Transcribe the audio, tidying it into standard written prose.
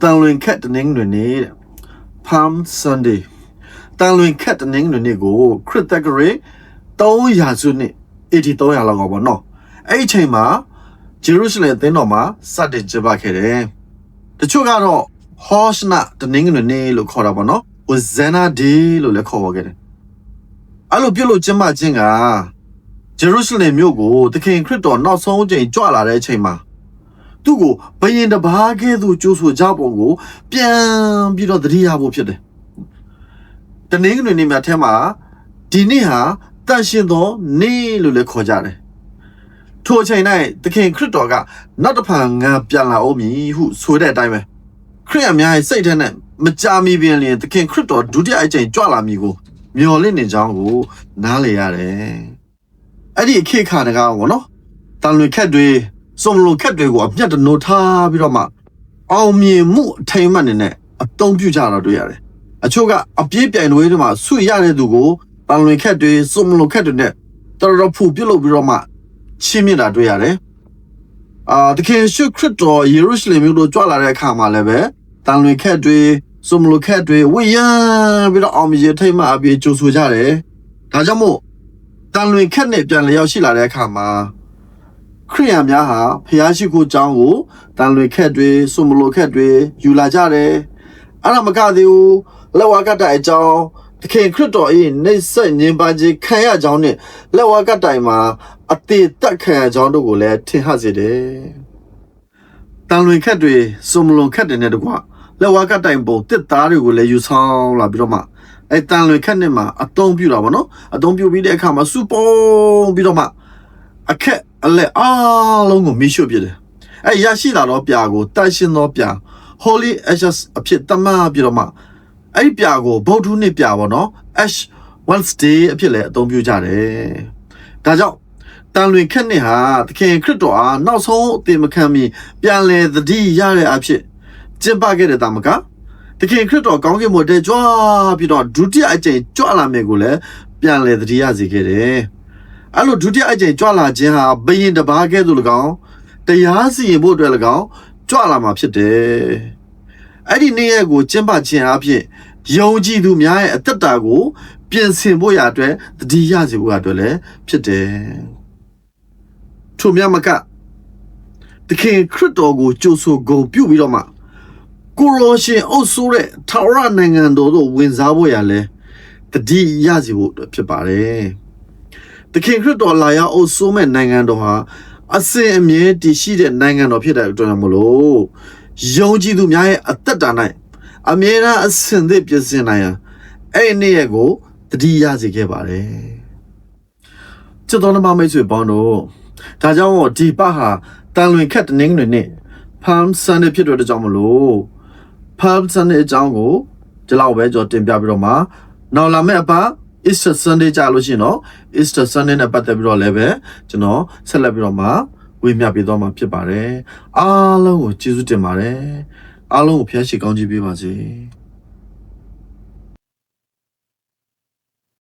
တန်လွင်ခက်တနင်္ဂနွေနေ့တဲ့ Palm Sunday တန်လွင်ခက်တနင်္ဂနွေနေ့ကိုခရစ်တက္ကရာ300စုနှစ်8300လောက်ကပေါ့နော်အဲ့ဒီအချိန်မှာဂျေရုရှလင်သင်းတော်မှာစတင်ကျင်းပခဲ့တယ်တချို့ကတော့ Hoshna တနင်္ဂနွေနေ့လို့ခေါ်တာပေါ့နော် Hosanna Day လို့လည်းခေါ်ပါခဲ့တယ်အဲ့လိုပြုလို့ကျင်းပခြင်းကဂျေရုရှလင်မြို့ကိုသခင်ခရစ်တော်နောက်ဆုံးအချိန်ကြွလာတဲ့အချိန်မှာသူ့ကိုဘယင်တပါးကဲ့သို့ကြိုးဆိုကြပုံကိုပြန်ပြီးတော့သတိရဖို့ဖြစ်တယ်တနင်္ဂနွေနေ့မှာထဲမှာဒီနေ့ဟာတန်ရှင်သောနေ့လို့လည်းခေါ်ကြတယ်ထိုအချိန်၌သခင်ခရစ်တော်ကနောက်တစ်ဖန်ငါပြန်လာအောင်မည်ဟုဆိုတဲ့အတိုင်းပဲခရစ်ယာန်များရဲ့စိတ်ထဲနဲ့မကြာမီပင်လျင်သခင်ခရစ်တော်ဒုတိယအကြိမ်ကြွလာမည်ကိုမျှော်လင့်နေကြောင်းကိုနားလည်ရတယ်အဲ့ဒီခေတ်ခါတကားပေါ့နော်တန်လွင်ခက်တွေစုံလုံးခက်တွေကိုအမျက်တနိုးထားပြီးတော့မှအောင်မြင်မှုအထိမ်းအမှတ်နဲ့အသုံးပြုကြတော့တွေ့ရတယ်အချို့ကအပြေးပြိုင်တွေထဲမှာဆွေရတဲ့သူကိုတန်လွင်ခက်တွေစုံလုံးခက်တွေနဲ့တော်ဖူပြုတ်လို့ပြီးတော့မှချင်းမြင့်တာတွေ့ရတယ်တခင်ရှုခရစ်တော်ယေရုရှလင်မြို့တို့ကြွလာတဲ့အခါမှာလည်းပဲတန်လွင်ခက်တွေစုံလုံးခက်တွေဝိယံပြီးတော့အောင်မြင်ထိမ်းအမှတ်အပြေးကြိုဆိုကြတယ်ဒါကြောင့်မို့တန်လွင်ခက်နဲ့ပြန်လျောက်ရှိလာတဲ့အခါမှာခရိယာန်များဟာဖျားရှိခိုးကျောင်းကိုတန်လွင်ခက်တွေစုံမလိုခက်တွေယူလာကြတယ်အဲ့ဒါမကသေးဘူးလက်ဝါးကတိုင်အကြောင်းသခင်ခရစ်တော်၏နှိမ့်ဆက်ညင်ပါခြင်းခံရကြောင်းနဲ့လက်ဝါးကတိုင်မှာအသေးတက်ခံရကြောင်းတို့ကိုလည်းထင်ဟစေတယ်တန်လွင်ခက်တွေစုံမလိုခက်တွေနဲ့တကွလက်ဝါးကတိုင်ပုံတစ်သားတွေကိုလည်းယူဆောင်လာပြီးတော့မှအဲ့တန်လွင်ခက်နဲ့မှာအသုံးပြုတာပေါ့နော်အသုံးပြုပြီးတဲ့အခါမှာစူပုံပြီးတော့မှအခက်အလက်အားလုံးကိုမိရှုပြတယ်အဲ့ရရှိလာတော့ပြာကိုတန်ရှင်းသောပြာ Holy Ashes အဖြစ်တမန်ပြီးတော့မှအဲ့ပြာကိုဗုဒ္ဓနှစ်ပြာပေါ့နော် Ash Wednesday အဖြစ်လည်းအသုံးပြုကြတယ်ဒါကြောင့်တန်လွင်ခက်နှစ်ဟာသခင်ခရစ်တော်အားနောက်ဆုံးအသေးမခံမီပြန်လည်သတိရတဲ့အဖြစ်ကျင့်ပခဲ့တဲ့တာမကသခင်ခရစ်တော်ကောင်းကင်ဘုံထဲကြွပြီးတော့ဒုတိယအကြိမ်ကြွလာမယ်ကိုလည်းပြန်လည်သတိရစေခဲ့တယ်အဲ့လိုဒုတိယအကြိမ်ကြွလာခြင်းဟာဘယင်တပါးကဲ့သို့၎င်းတရားစီရင်ဖို့အတွက်၎င်းကြွလာမှာဖြစ်တယ်အဲ့ဒီနေ့ရက်ကိုကျင့်ပခြင်းအဖြစ်ယုံကြည်သူများရဲ့အသက်တာကိုပြင်ဆင်ဖို့ရအတွက်တတိယစီဖို့အတွက်လည်းဖြစ်တယ်ထို့မြတ်မကသခင်ခရစ်တော်ကိုကြိုဆိုဂုဏ်ပြုပြီးတော့မှကိုရောရှင်အုပ်စိုးတဲ့ထာဝရနိုင်ငံတော်သို့ဝင်စားဖို့ရလဲတတိယစီဖို့အတွက်ဖြစ်ပါတယ်သခင်ခရစ်တော်လာရောက်အုပ်စိုးမဲ့နိုင်ငံတော်ဟာအစဉ်အမြဲတည်ရှိတဲ့နိုင်ငံတော်ဖြစ်တဲ့အတွက်မလို့ယုံကြည်သူများရဲ့အသက်တာ၌အမြဲတမ်းအစဉ်သစ်ပြင်ဆင်နိုင်ရန်အဲ့ဒီနေ့ရက်ကိုတတိယစေခဲ့ပါတယ်ချစ်တော်နှမမိတ်ဆွေပေါင်းတို့ဒါကြောင့်ဒီပတ်ဟာတန်လွင်ခက်တနင်္ဂနွေနေ့ Palm Sunday ဖြစ်တဲ့ကြောင့်မလို့ Palm Sunday အကြောင်းကိုဒီလောက်ပဲကျွန်တော်တင်ပြပြီးတော့မှနောက်လာမယ့်အပတ်Easter Sunday ကြာလို့ရှိရင်တော့ Easter Sunday နဲ့ပတ်သက်ပြီးတော့လည်းပဲကျွန်တော်ဆက်လက်ပြီးတော့မှဝေမျှပေးသွားမှာဖြစ်ပါတယ်အားလုံးကိုကျေးဇူးတင်ပါတယ်အားလုံးကိုဖျားရှိကောင်းချီးပေးပါစေ